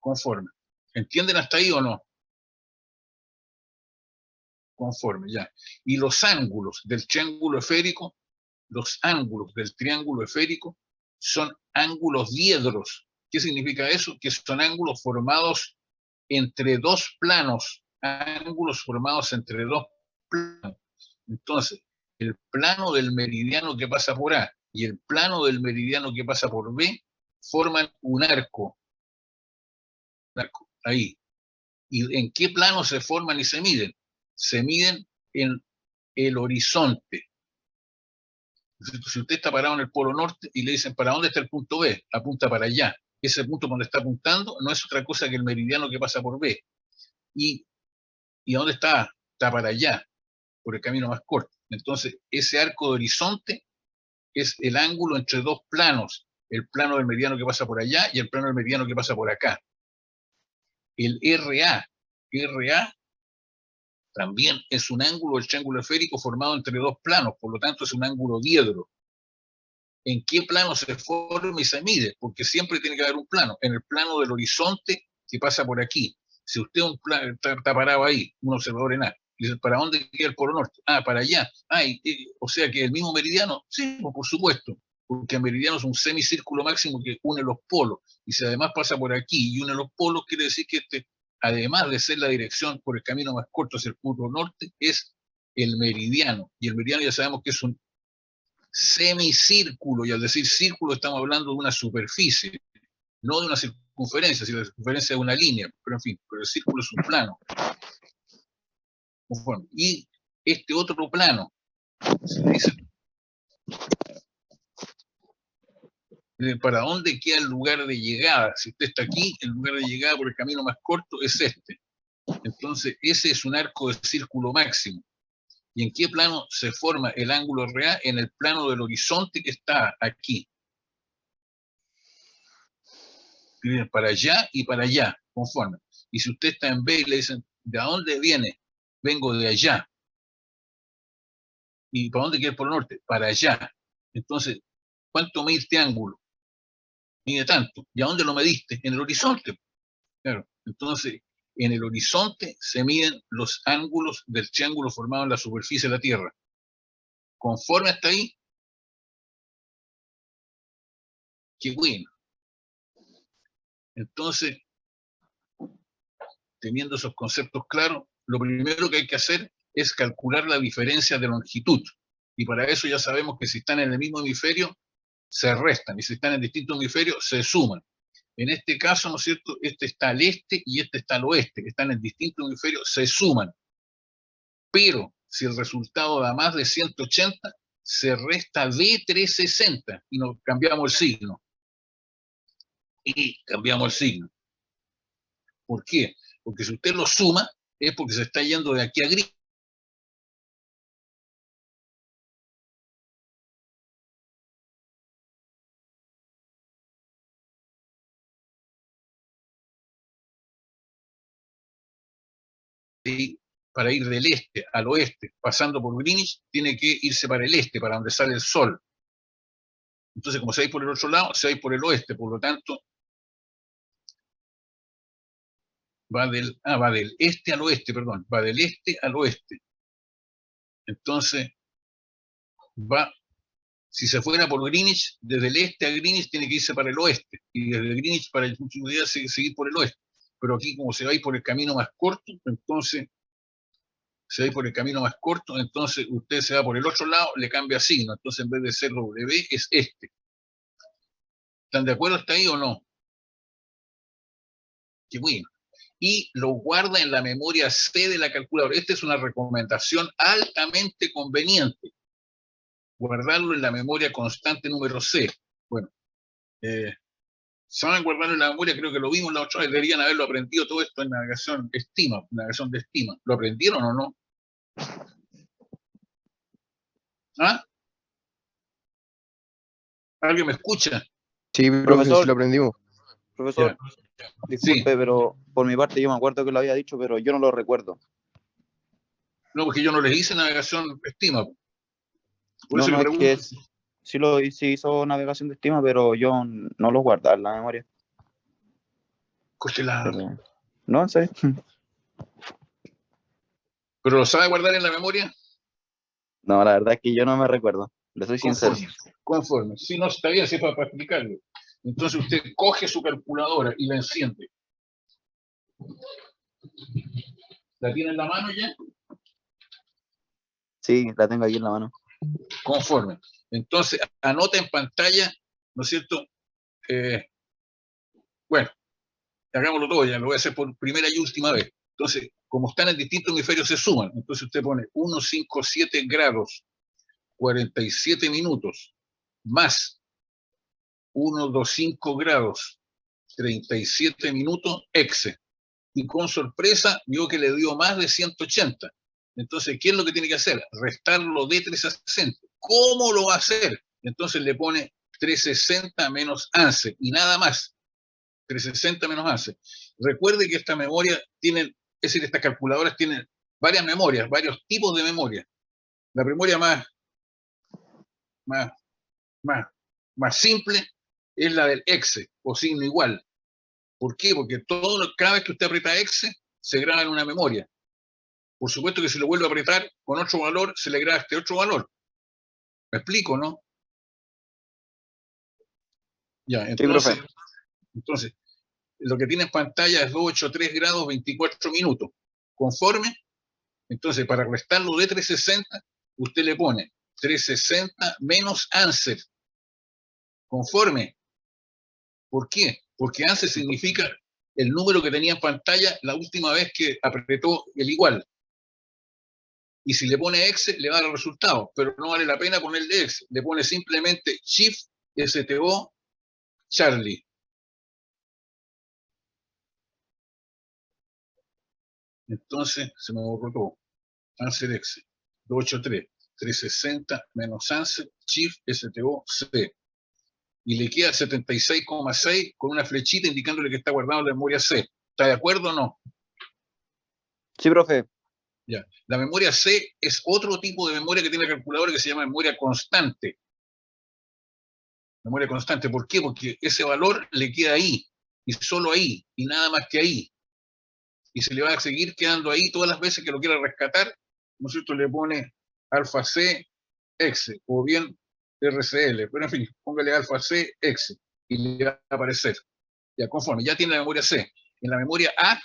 Conforme. ¿Entienden hasta ahí o no? Conforme, ya. Y los ángulos del triángulo esférico, los ángulos del triángulo esférico son ángulos diedros. ¿Qué significa eso? Que son ángulos formados entre dos planos, ángulos formados entre dos planos. Entonces, el plano del meridiano que pasa por A y el plano del meridiano que pasa por B forman un arco ahí. ¿Y en qué plano se forman y se miden? Se miden en el horizonte. Si usted está parado en el polo norte y le dicen, ¿para dónde está el punto B? Apunta para allá. Ese punto donde está apuntando no es otra cosa que el meridiano que pasa por B. ¿Y a dónde está? Está para allá, por el camino más corto. Entonces, ese arco de horizonte es el ángulo entre dos planos, el plano del meridiano que pasa por allá y el plano del meridiano que pasa por acá. El RA también es un ángulo del triángulo esférico formado entre dos planos, por lo tanto es un ángulo diedro. ¿En qué plano se forma y se mide? Porque siempre tiene que haber un plano. En el plano del horizonte que pasa por aquí. Si usted está parado ahí, un observador en A, y dice, ¿para dónde queda el polo norte? Ah, para allá. Ah, o sea que el mismo meridiano, sí, por supuesto, porque el meridiano es un semicírculo máximo que une los polos. Y si además pasa por aquí y une los polos, quiere decir que además de ser la dirección por el camino más corto hacia el polo norte, es el meridiano. Y el meridiano ya sabemos que es un semicírculo, y al decir círculo estamos hablando de una superficie, no de una circunferencia, si la circunferencia es una línea, pero en fin, pero el círculo es un plano. Bueno, y este otro plano, se dice, ¿para dónde queda el lugar de llegada? Si usted está aquí, el lugar de llegada por el camino más corto es este. Entonces, ese es un arco de círculo máximo. ¿Y en qué plano se forma el ángulo real? En el plano del horizonte que está aquí. Para allá y para allá, conforme. Y si usted está en B y le dicen, ¿de dónde viene? Vengo de allá. ¿Y para dónde quiere por el norte? Para allá. Entonces, ¿cuánto mide este ángulo? Mide tanto. ¿Y a dónde lo mediste? En el horizonte. Claro. Entonces, en el horizonte se miden los ángulos del triángulo formado en la superficie de la Tierra. Conforme hasta ahí, qué bueno. Entonces, teniendo esos conceptos claros, lo primero que hay que hacer es calcular la diferencia de longitud. Y para eso ya sabemos que si están en el mismo hemisferio, se restan, y si están en distintos hemisferios, se suman. En este caso, ¿no es cierto? Este está al este y este está al oeste, que están en distintos hemisferios, se suman. Pero si el resultado da más de 180, se resta de 360 y nos cambiamos el signo. Y cambiamos el signo. ¿Por qué? Porque si usted lo suma, es porque se está yendo de aquí a gris. Para ir del este al oeste, pasando por Greenwich, tiene que irse para el este, para donde sale el sol. Entonces, como se va a ir por el otro lado, se va a ir por el oeste, por lo tanto, va del este al oeste, perdón, va del este al oeste. Entonces, si se fuera por Greenwich, desde el este a Greenwich tiene que irse para el oeste, y desde Greenwich para el día seguir por el oeste. Pero aquí, como se va a ir por el camino más corto, entonces se va a ir por el camino más corto, entonces usted se va por el otro lado, le cambia signo, entonces en vez de ser W es este. ¿Están de acuerdo hasta ahí o no? Qué bueno. Y lo guarda en la memoria C de la calculadora. Esta es una recomendación altamente conveniente. Guardarlo en la memoria constante número C. Bueno, saben guardarlo en la memoria, creo que lo vimos la otra vez, deberían haberlo aprendido todo esto en navegación de estima. ¿Lo aprendieron o no? ¿Ah? ¿Alguien me escucha? Sí, profesor, sí lo aprendimos. Profesor, ya. Disculpe, sí, pero por mi parte yo me acuerdo que lo había dicho, pero yo no lo recuerdo. No, porque yo no les hice navegación de estima. Por eso es que sí hizo navegación de estima, pero yo no lo guardaba en la memoria. Cógela. No, en serio. ¿Pero lo sabe guardar en la memoria? No, la verdad es que yo no me recuerdo. Le soy sincero. Conforme. Si no está bien, si es para explicarlo. Entonces usted coge su calculadora y la enciende. ¿La tiene en la mano ya? Sí, la tengo aquí en la mano. Conforme. Entonces anota en pantalla, ¿no es cierto? Bueno, hagámoslo todo ya, lo voy a hacer por primera y última vez. Entonces, como están en distintos hemisferios, se suman. Entonces usted pone 157 grados, 47 minutos, más 125 grados, 37 minutos, exe. Y con sorpresa, vio que le dio más de 180. Entonces, ¿qué es lo que tiene que hacer? Restarlo de 360. ¿Cómo lo va a hacer? Entonces le pone 360 menos ANSE y nada más. 360 menos ANSE. Recuerde que esta memoria tiene, es decir, estas calculadoras tienen varias memorias, varios tipos de memoria. La memoria más simple es la del exe o signo igual. ¿Por qué? Porque cada vez que usted aprieta exe, se graba en una memoria. Por supuesto que si lo vuelve a apretar con otro valor, se le graba este otro valor. ¿Me explico, no? Ya, entonces, lo que tiene en pantalla es 283 grados 24 minutos. Conforme, entonces para restarlo de 360, usted le pone 360 menos ANSER. Conforme. ¿Por qué? Porque ANSER significa el número que tenía en pantalla la última vez que apretó el igual. Y si le pone exe, le va a dar el resultado, pero no vale la pena ponerle exe. Le pone simplemente Shift, STO, Charlie. Entonces, se me borró todo. ANSER exe. 283, 360 menos ANSER, Shift, STO, C. Y le queda 76,6 con una flechita indicándole que está guardado en la memoria C. ¿Está de acuerdo o no? Sí, profe. Ya. La memoria C es otro tipo de memoria que tiene la calculadora que se llama memoria constante. Memoria constante, ¿por qué? Porque ese valor le queda ahí, y solo ahí, y nada más que ahí. Y se le va a seguir quedando ahí todas las veces que lo quiera rescatar, ¿no es cierto? Le pone alfa C, exe, o bien RCL, pero en fin, póngale alfa C, exe, y le va a aparecer. Ya, conforme, ya tiene la memoria C. En la memoria A,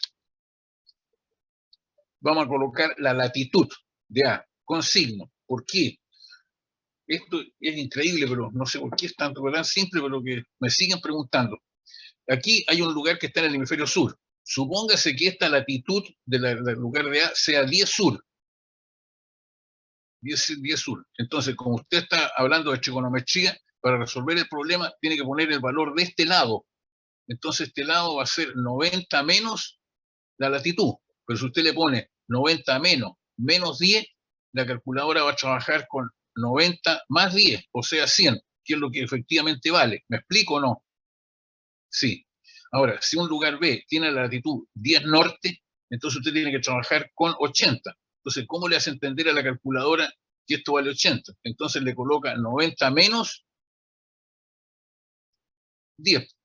vamos a colocar la latitud de A, con signo. ¿Por qué? Esto es increíble, pero no sé por qué es tanto, tan simple, pero que me siguen preguntando. Aquí hay un lugar que está en el hemisferio sur. Supóngase que esta latitud del lugar de A sea 10 sur. 10 sur. Entonces, como usted está hablando de trigonometría, para resolver el problema tiene que poner el valor de este lado. Entonces, este lado va a ser 90 menos la latitud. Pero si usted le pone 90 menos 10, la calculadora va a trabajar con 90 más 10, o sea 100, que es lo que efectivamente vale. ¿Me explico o no? Sí. Ahora, si un lugar B tiene la latitud 10 norte, entonces usted tiene que trabajar con 80. Entonces, ¿cómo le hace entender a la calculadora que esto vale 80? Entonces le coloca 90 menos 10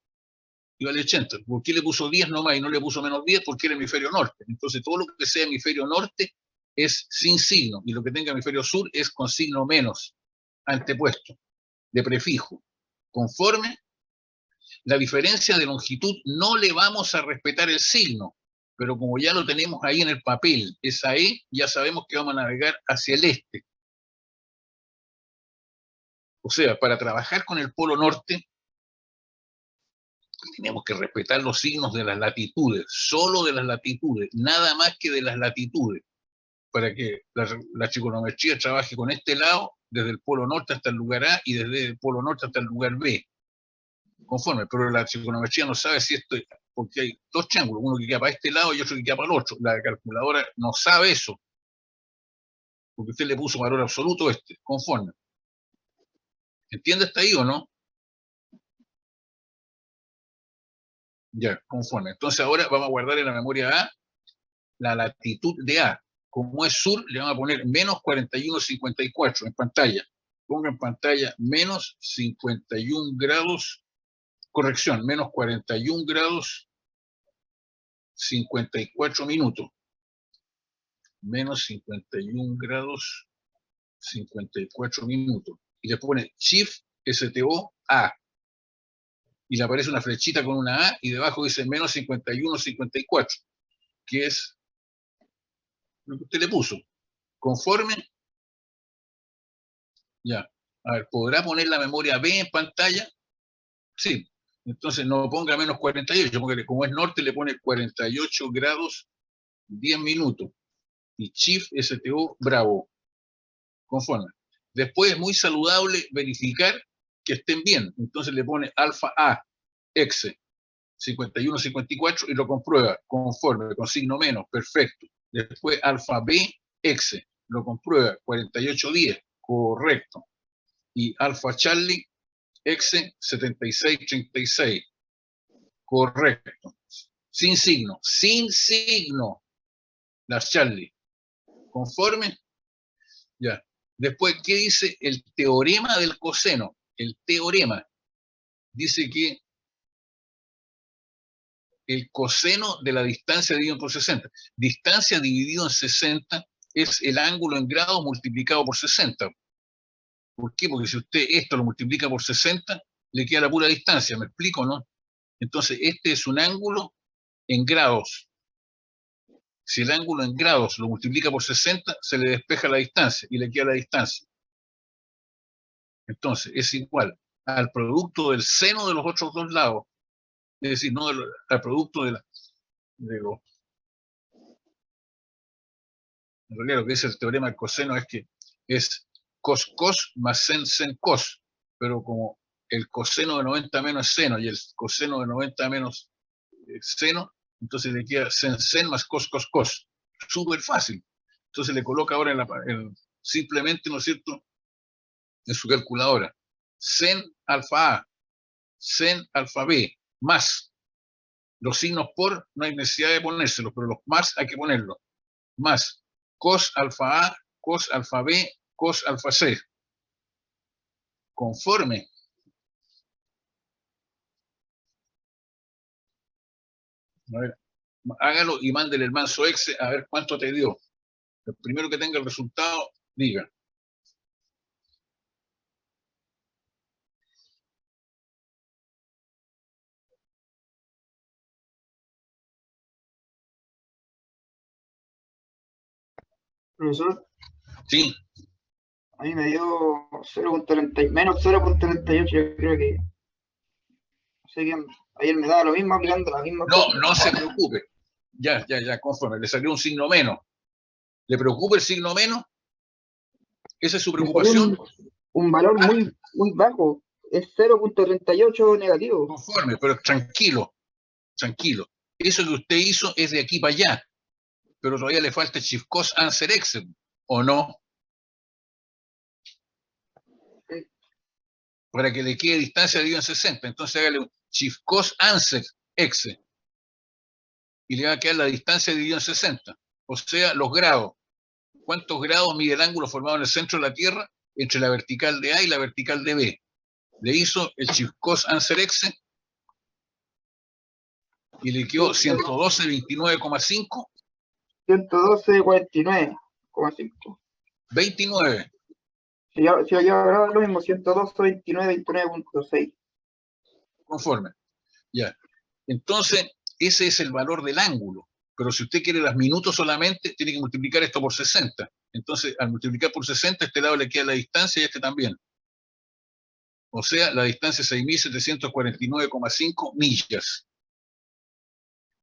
y vale 80. ¿Por qué le puso 10 nomás y no le puso menos 10? Porque era hemisferio norte. Entonces, todo lo que sea hemisferio norte es sin signo, y lo que tenga hemisferio sur es con signo menos, antepuesto, de prefijo. Conforme, la diferencia de longitud no le vamos a respetar el signo, pero como ya lo tenemos ahí en el papel, esa E, ya sabemos que vamos a navegar hacia el este. O sea, para trabajar con el polo norte, tenemos que respetar los signos de las latitudes, solo de las latitudes, nada más que de las latitudes, para que la trigonometría trabaje con este lado, desde el polo norte hasta el lugar A y desde el polo norte hasta el lugar B. Conforme, pero la trigonometría no sabe si esto, porque hay dos triángulos, uno que queda para este lado y otro que queda para el otro. La calculadora no sabe eso, porque usted le puso valor absoluto conforme. ¿Entiende hasta ahí o no? Ya, conforme. Entonces ahora vamos a guardar en la memoria A la latitud de A. Como es sur, le vamos a poner menos 41,54 en pantalla. Ponga en pantalla menos 51 grados, corrección, menos 41 grados 54 minutos. Menos 51 grados, 54 minutos. Y le pone Shift STO A. Y le aparece una flechita con una A y debajo dice menos 51, 54, que es lo que usted le puso. Conforme. Ya. A ver, ¿podrá poner la memoria B en pantalla? Sí. Entonces no ponga menos 48, porque como es norte le pone 48 grados, 10 minutos. Y Shift STO Bravo. Conforme. Después es muy saludable verificar que estén bien. Entonces le pone alfa A, exe, 51, 54 y lo comprueba. Conforme, con signo menos, perfecto. Después alfa B, exe, lo comprueba. 48, 10, correcto. Y alfa Charlie, exe, 76, 36, correcto. Sin signo, sin signo. Las Charlie. Conforme. Ya. Después, ¿qué dice el teorema del coseno? El teorema dice que el coseno de la distancia dividido por 60. Distancia dividido en 60 es el ángulo en grados multiplicado por 60. ¿Por qué? Porque si usted esto lo multiplica por 60, le queda la pura distancia. ¿Me explico, no? Entonces, este es un ángulo en grados. Si el ángulo en grados lo multiplica por 60, se le despeja la distancia y le queda la distancia. Entonces, es igual al producto del seno de los otros dos lados, es decir, no al producto de los... En realidad lo que dice el teorema del coseno es que es cos cos más sen cos, pero como el coseno de 90 menos seno y el coseno de 90 menos seno, entonces le queda sen más cos cos. Súper fácil. Entonces le coloca ahora simplemente, ¿no es cierto?, en su calculadora. Sen alfa A, sen alfa B, más. Los signos por no hay necesidad de ponérselos, pero los más hay que ponerlos. Más cos alfa A, cos alfa B, cos alfa C. Conforme. A ver, hágalo y mándele el manso exe a ver cuánto te dio. El primero que tenga el resultado, diga. Profesor, Sí. a mí me dio 0.30, menos 0.38, yo creo que... No sé quién, ayer me daba lo mismo aplicando la misma cosa. No se preocupe. Ya, conforme. Le salió un signo menos. ¿Le preocupa el signo menos? ¿Esa es su preocupación? Un valor muy bajo. Es 0.38 negativo. Conforme, pero tranquilo. Eso que usted hizo es de aquí para allá. Pero todavía le falta Shift cos answer exe, ¿o no? Para que le quede distancia dividido en 60. Entonces hágale un Shift cos answer exe. Y le va a quedar la distancia dividida en 60. O sea, los grados. ¿Cuántos grados mide el ángulo formado en el centro de la Tierra entre la vertical de A y la vertical de B? Le hizo el Shift cos answer exe y le quedó 112,29,5. 112,49,5. 29. Si yo hablaba lo mismo, 112,29,29.6. Conforme. Ya. Entonces, ese es el valor del ángulo. Pero si usted quiere los minutos solamente, tiene que multiplicar esto por 60. Entonces, al multiplicar por 60, este lado le queda la distancia y este también. O sea, la distancia es 6.749,5 millas.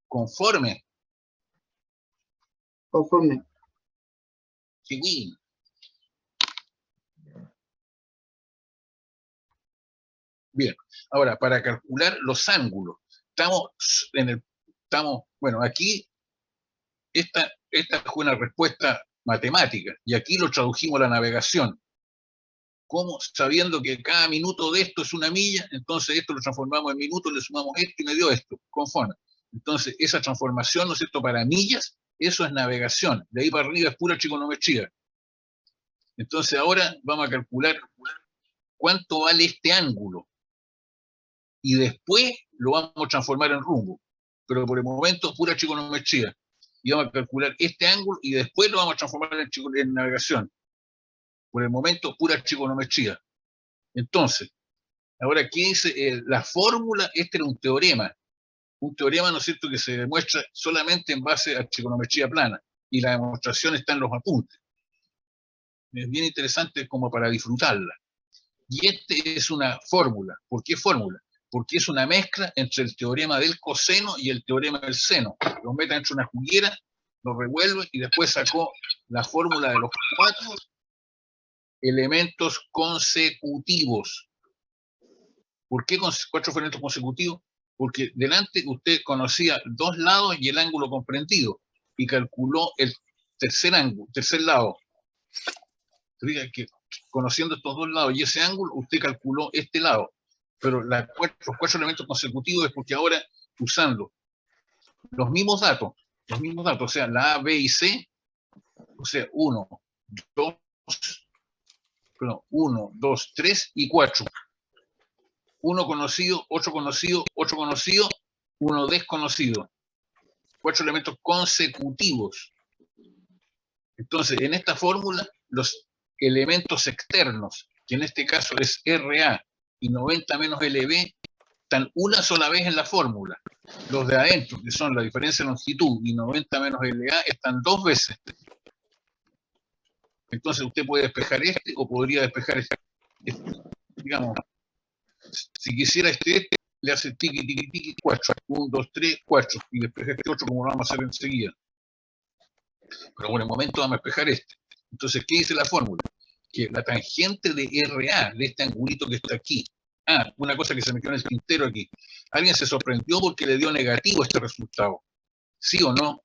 Conforme. Sí. Bien, ahora para calcular los ángulos, bueno, aquí esta fue una respuesta matemática y aquí lo tradujimos a la navegación. ¿Cómo? Sabiendo que cada minuto de esto es una milla, entonces esto lo transformamos en minutos, le sumamos esto y me dio esto, conforme. Entonces esa transformación, ¿no es cierto?, para millas, eso es navegación, de ahí para arriba es pura trigonometría. Entonces ahora vamos a calcular cuánto vale este ángulo y después lo vamos a transformar en rumbo. pero por el momento pura trigonometría. Y vamos a calcular este ángulo y después lo vamos a transformar en navegación. Por el momento pura trigonometría. Entonces, ahora, ¿qué dice? La fórmula, este era un teorema, ¿no es cierto?, que se demuestra solamente en base a trigonometría plana, y la demostración está en los apuntes. Es bien interesante como para disfrutarla. Y este es una fórmula. ¿Por qué fórmula? Porque es una mezcla entre el teorema del coseno y el teorema del seno. Lo mete dentro de una juguera, lo revuelve y después sacó la fórmula de los 4 elementos consecutivos. ¿Por qué 4 elementos consecutivos? Porque delante usted conocía 2 lados y el ángulo comprendido y calculó el tercer lado. Fíjate que conociendo estos 2 lados y ese ángulo, usted calculó este lado. Pero los 4 elementos consecutivos es porque ahora, usando los mismos datos, o sea, la A, B y C, o sea, 1, 2, 3 y 4. 1 conocido, 8 conocido, 8 conocido, 1 desconocido. 4 elementos consecutivos. Entonces, en esta fórmula, los elementos externos, que en este caso es RA y 90 menos LB, están una sola vez en la fórmula. Los de adentro, que son la diferencia de longitud y 90 menos LA, están 2 veces. Entonces usted puede despejar este o podría despejar este. Digamos, si quisiera este, le hace tiqui, tiqui, tiqui, 4. 1, 2, 3, 4. Y despeja este otro como lo vamos a hacer enseguida. Pero por el momento vamos a despejar este. Entonces, ¿qué dice la fórmula? Que la tangente de RA, de este angulito que está aquí. Una cosa que se me quedó en el tintero aquí. ¿Alguien se sorprendió porque le dio negativo este resultado? ¿Sí o no?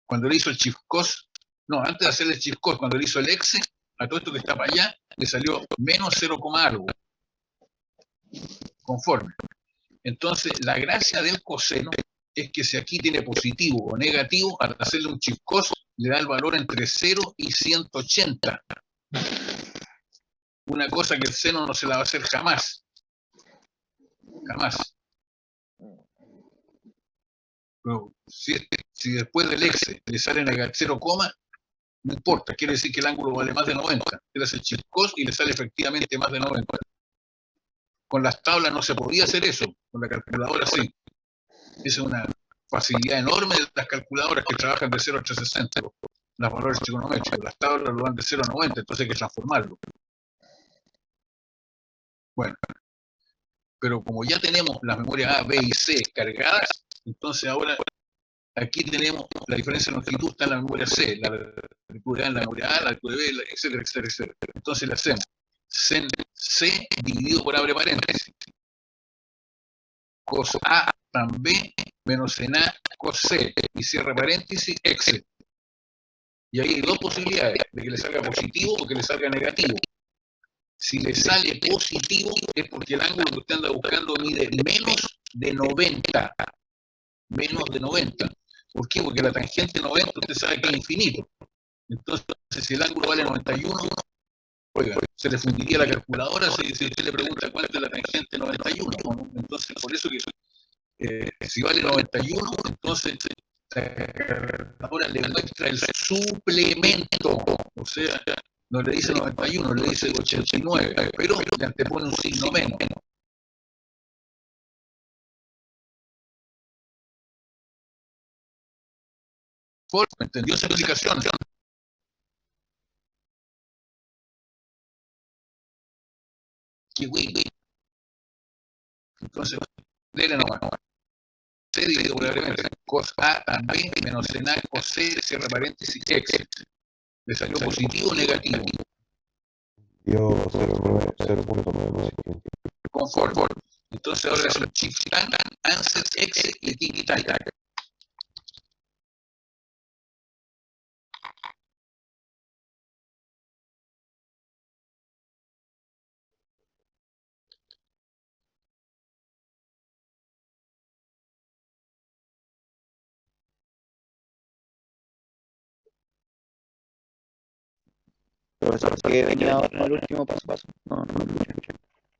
Cuando le hizo el shift cost, no, antes de hacerle el shift cost, cuando le hizo el exe, a todo esto que está para allá, le salió menos 0, algo. Conforme. Entonces, la gracia del coseno es que si aquí tiene positivo o negativo, al hacerle un shift cost, le da el valor entre 0 y 180. Una cosa que el seno no se la va a hacer jamás. Jamás. Pero si después del exe le sale 0, no importa, quiere decir que el ángulo vale más de 90. Él hace el shift cost y le sale efectivamente más de 90. Con las tablas no se podía hacer eso, con la calculadora sí. Esa es una facilidad enorme de las calculadoras que trabajan de 0 a 360, los valores trigonométricos. Las tablas lo dan de 0 a 90, entonces hay que transformarlo. Bueno, pero como ya tenemos las memorias A, B y C cargadas, entonces ahora aquí tenemos la diferencia de longitud está en la memoria C, la memoria A en la memoria A, la memoria B, etcétera, etcétera, etcétera. Entonces le hacemos C dividido por abre paréntesis. Cos A tan B menos en A cos C y cierra paréntesis exe. Y ahí hay 2 posibilidades, de que le salga positivo o que le salga negativo. Si le sale positivo es porque el ángulo que usted anda buscando mide menos de 90. Menos de 90. ¿Por qué? Porque la tangente 90 usted sabe que es infinito. Entonces, si el ángulo vale 91, oiga, se le fundiría la calculadora si usted le pregunta cuánto es la tangente 91. ¿No? Entonces, por eso que si vale 91, entonces ahora le muestra el suplemento. O sea, no le dice 91, le dice 89, pero le antepone un signo menos. ¿Me entendió esa explicación? Qué güey. Entonces, dele nomás. C dividido por brevemente. Cos A también menos en A cos C, cierra paréntesis, x. ¿Le salió positivo o negativo? Dio 0.9. Conforme. Entonces ahora es un chiftan, answer, x y tiki-taki. Profesor, que venía ahora el último paso. No.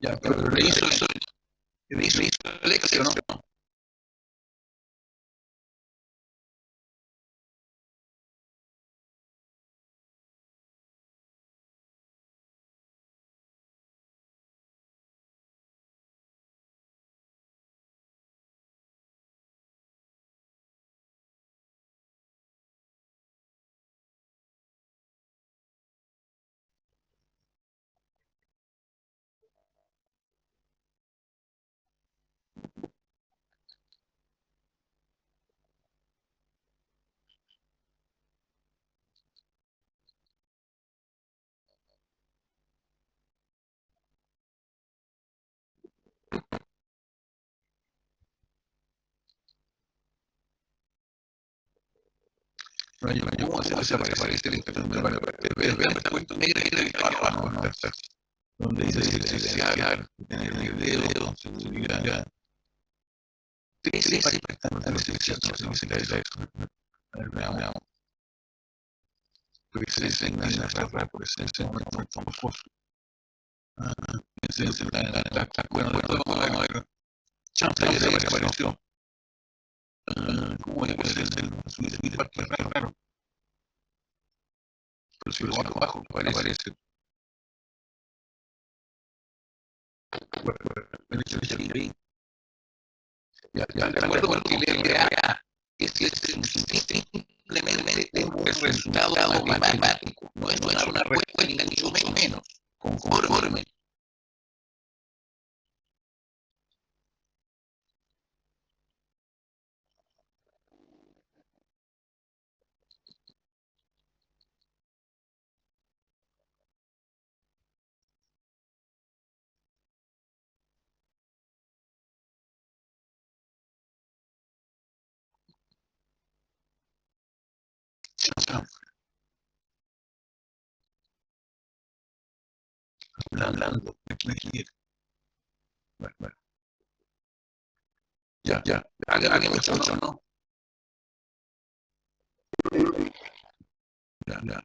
Ya, pero le hizo el exe, ¿no? ¿Cómo se desaparece la inspección de la ve esta cuestión negra que está abajo, ¿no? Donde dice silenciar, tener video, seguridad. 13 para silenciar, no sé qué será eso. A ver, veamos. Presencia en la cerrada, presencia en nuestro famoso. Presencia en la bueno, después vamos a ver. Chanfle desapareció. ¿Cómo es que es el parque raro? Pero si lo bajo abajo, aparece. Bueno, el hecho de ahí. Ya, de acuerdo con el LRA, que si es simplemente un resultado matemático, no es una respuesta ni mucho menos, conforme. Hablando, bueno. Ya, hágame mucho, ¿no? Ya.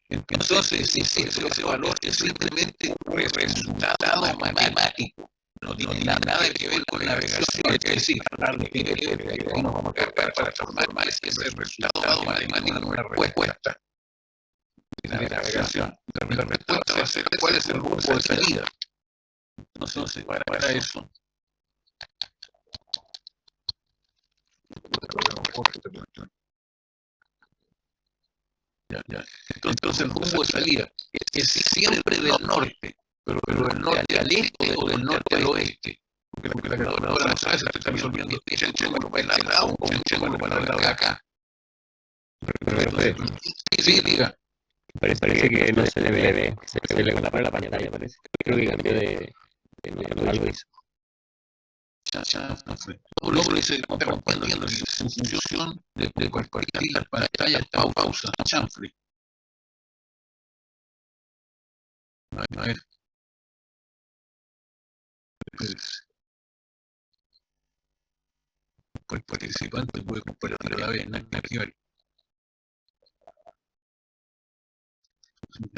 Entonces, ese valor es simplemente un resultado matemático. No tiene nada que ver con la navegación. Es decir, tiene que ver para transformar ese resultado matemático en una respuesta de navegación. La respuesta va a ser cuál es el rumbo de salida. Entonces, para eso. Ya. Entonces el rumbo de salida es siempre del norte, pero del norte al este o del norte al oeste. Porque la calculadora no sabe si te está resolviendo un triángulo para el lado o un triángulo para el lado de acá. Sí, diga. Parece que no se le ve, se le con la pantalla, parece. Creo que cambió de algo hizo. No, pero dice, está compartiendo en función de compartir las pantallas, pausa, chanfle. A ver. El participante puede compartir a la vez, aquí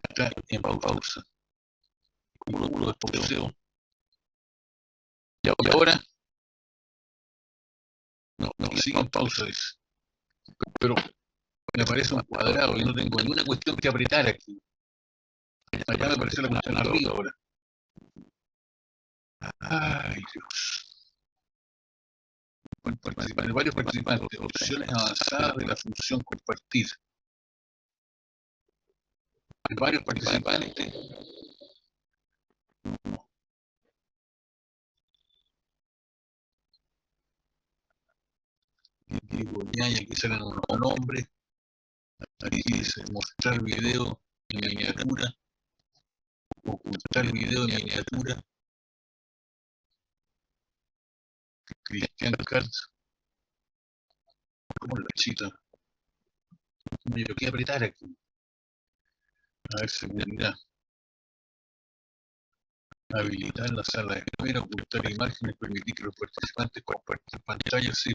está en pausa. Uno de poseo. Y ahora no sigue en pausa, dice. Pero me aparece un cuadrado y no tengo ninguna cuestión que apretar aquí. Allá me aparece la cuestión arriba ahora. Ay, Dios. Varios participantes, opciones avanzadas de la función compartir. Hay varios participantes. Digo, aquí salen unos nombres. Aquí dice mostrar video en miniatura. Ocultar video en miniatura. Cristian Katz. Como la chita. Yo quiero apretar aquí. A ver, seguridad. Habilitar la sala de espera, ocultar imágenes, permitir que los participantes compartan pantallas y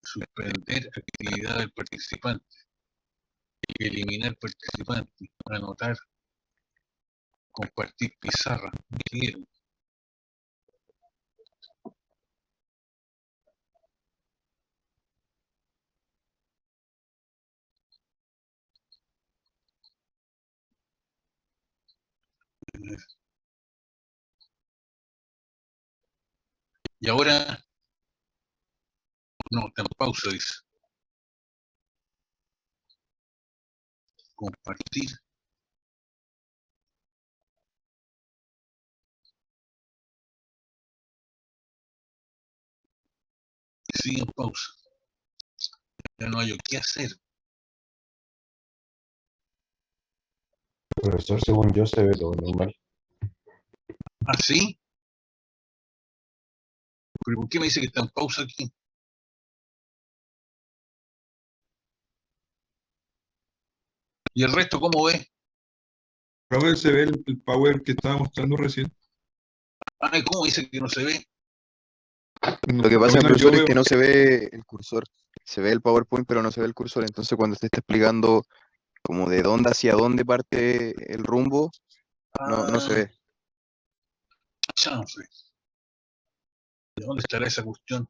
suspender actividad del participante. Eliminar participante. Anotar. Compartir pizarra. Quiero. Y ahora, no, está en pausa, dice. Compartir. Sigue en pausa. Ya no hay qué hacer. Profesor, según yo se ve todo normal. ¿Ah, sí? ¿Pero por qué me dice que está en pausa aquí? ¿Y el resto cómo ves? Profe, se ve el power que estaba mostrando recién. Ay, ¿cómo dice que no se ve? Lo que pasa, Bueno, profesor, yo es que veo- no se ve el cursor. Se ve el PowerPoint, pero no se ve el cursor. Entonces, cuando usted está explicando como de dónde hacia dónde parte el rumbo, no se Ah, ve. chanfle. ¿De dónde estará esa cuestión?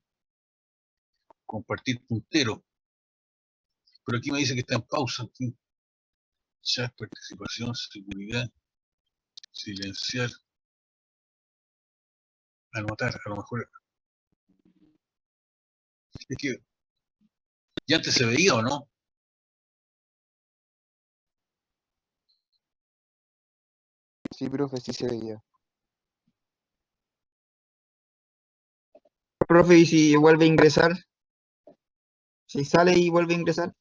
Compartir puntero. Pero aquí me dice que está en pausa. Aquí. Chat, participación, seguridad, silenciar, anotar. A lo mejor. Es que ya antes se veía o no. Sí, profe, sí se veía. Profe, ¿y si vuelve a ingresar? Si sale y vuelve a ingresar.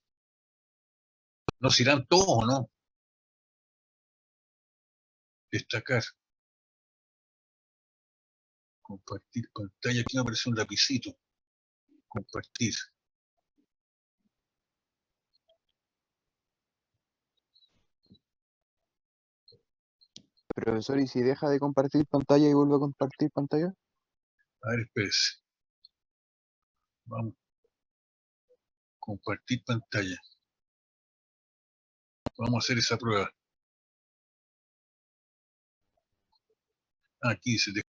¿Nos irán todos o no? Destacar. Compartir pantalla. Aquí me aparece un lapicito. Compartir. Profesor, ¿y si deja de compartir pantalla y vuelve a compartir pantalla? A ver, espérese. Vamos. Compartir pantalla. Vamos a hacer esa prueba. Aquí dice